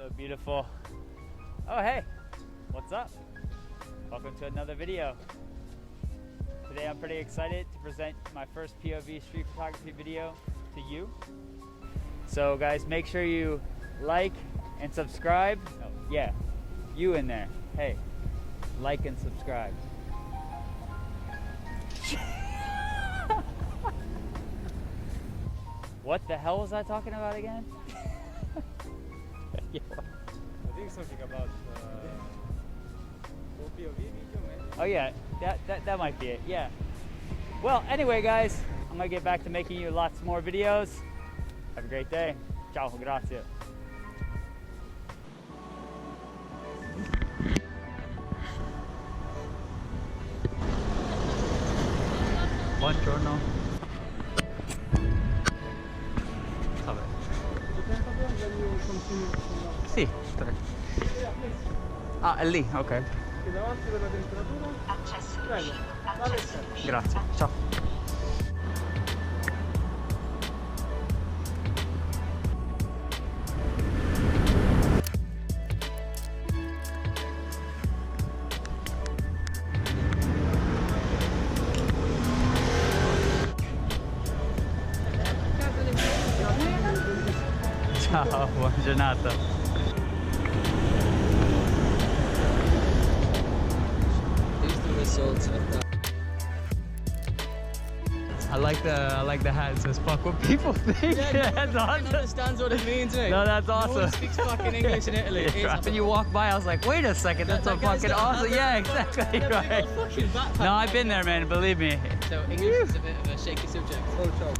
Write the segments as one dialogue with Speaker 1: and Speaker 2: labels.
Speaker 1: So beautiful. Oh hey, what's up? Welcome to another video. Today I'm pretty excited to present my first POV street photography video to you. So guys, make sure you like and subscribe. Oh, yeah, you in there. Hey, like and subscribe. What the hell was I talking about again?
Speaker 2: I think something about POV video, maybe?
Speaker 1: Oh yeah, that might be it, yeah. Well, anyway guys, I'm gonna get back to making you lots more videos. Have a great day. Ciao, grazie. Buongiorno. Vabbè. Sì, 3. Ah, è lì, ok.
Speaker 2: E davanti per la temperatura?
Speaker 3: Accesso.
Speaker 2: Prego.
Speaker 1: Grazie, ciao. Ciao, buona giornata. I like the hat. It says "fuck what people think."
Speaker 4: Yeah,
Speaker 1: That's
Speaker 4: no one
Speaker 1: awesome.
Speaker 4: understands what it means, mate.
Speaker 1: No, that's
Speaker 4: No
Speaker 1: awesome.
Speaker 4: one speaks fucking English in Italy. It's
Speaker 1: Right. When you walk by, I was like, wait a second, that's so
Speaker 4: that guy's
Speaker 1: fucking
Speaker 4: got a
Speaker 1: awesome.
Speaker 4: hat
Speaker 1: Yeah,
Speaker 4: and a
Speaker 1: exactly,
Speaker 4: big
Speaker 1: right.
Speaker 4: old fucking backpack.
Speaker 1: No, I've been there, man. Believe me.
Speaker 4: So English is a bit of a shaky subject.
Speaker 2: Oh, ciao.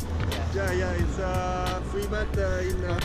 Speaker 2: Yeah, it's a free mat in San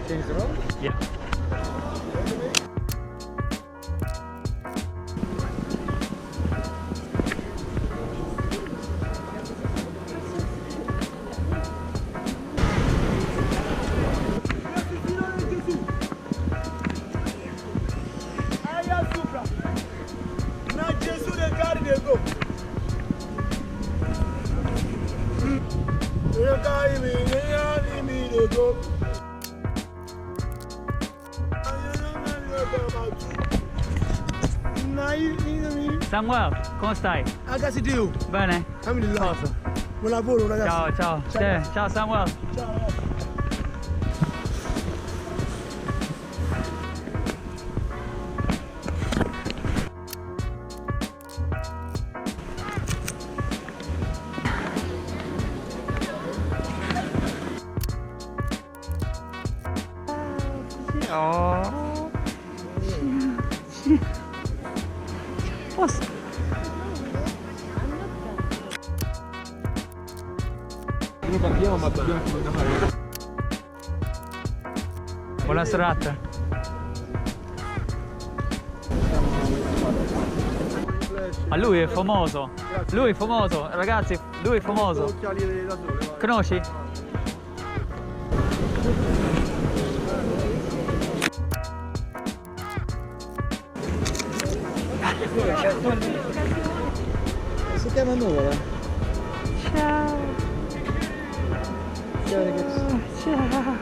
Speaker 2: Perché va?
Speaker 1: Yeah. Samuel, come stai?
Speaker 2: Ragazzi, Dio!
Speaker 1: Bene?
Speaker 2: Alhamdulillah. Buon lavoro, ragazzi.
Speaker 1: Ciao, ciao. Ciao Samuel.
Speaker 2: Ciao.
Speaker 1: Oh. Posso?
Speaker 2: Noi parliamo, ma dobbiamo fare.
Speaker 1: Buona serata. Ma lui è famoso. Lui è famoso, ragazzi, lui è famoso.
Speaker 2: Occhiali da sole, vai.
Speaker 1: Conosci?
Speaker 2: Si chiama Nuvola.
Speaker 1: Ciao.
Speaker 2: Ciao ragazzi.
Speaker 1: Ciao.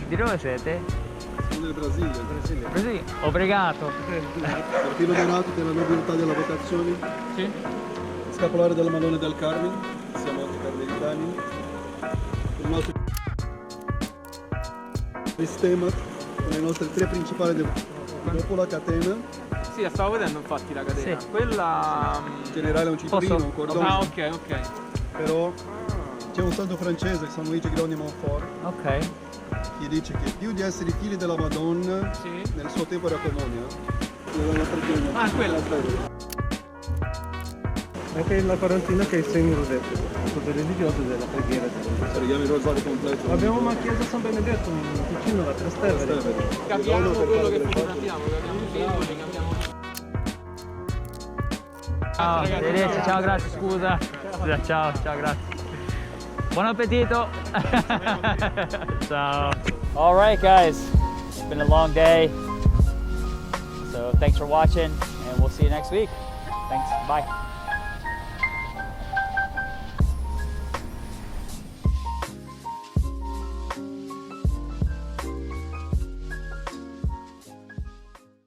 Speaker 1: Di dove siete?
Speaker 2: Sono del Brasile.
Speaker 1: Così, obrigado.
Speaker 2: Il filo dorato della nobiltà della vocazione.
Speaker 1: Sì.
Speaker 2: Scapolare della Madonna del Carmine. Siamo carmelitani. Il nostro sistema con le nostre tre principali dopo la catena.
Speaker 3: Sì, la stavo vedendo infatti la catena.
Speaker 1: Sì.
Speaker 3: Quella...
Speaker 2: In generale è un citrino, un cordone.
Speaker 3: Ah, ok, ok.
Speaker 2: Però c'è un santo francese, San Luigi Grandi Montfort,
Speaker 1: Ok.
Speaker 2: che dice che più di essere figli della Madonna,
Speaker 3: Sì.
Speaker 2: nel suo tempo era comunia.
Speaker 3: Ah, quella.
Speaker 5: Anche la quarantina che è il segno tutto religioso della preghiera.
Speaker 2: Preghiamo il rosario completo.
Speaker 5: Abbiamo una chiesa San Benedetto vicino alla Trastevere.
Speaker 3: Capiamo quello che fotografiamo, capiamo i simboli, capiamo...
Speaker 1: Ciao, arrivederci, ciao, grazie, scusa. Ciao, ciao, grazie. Buon appetito. Ciao. All right, guys. It's been a long day. So thanks for watching, and we'll see you next week. Thanks. Bye.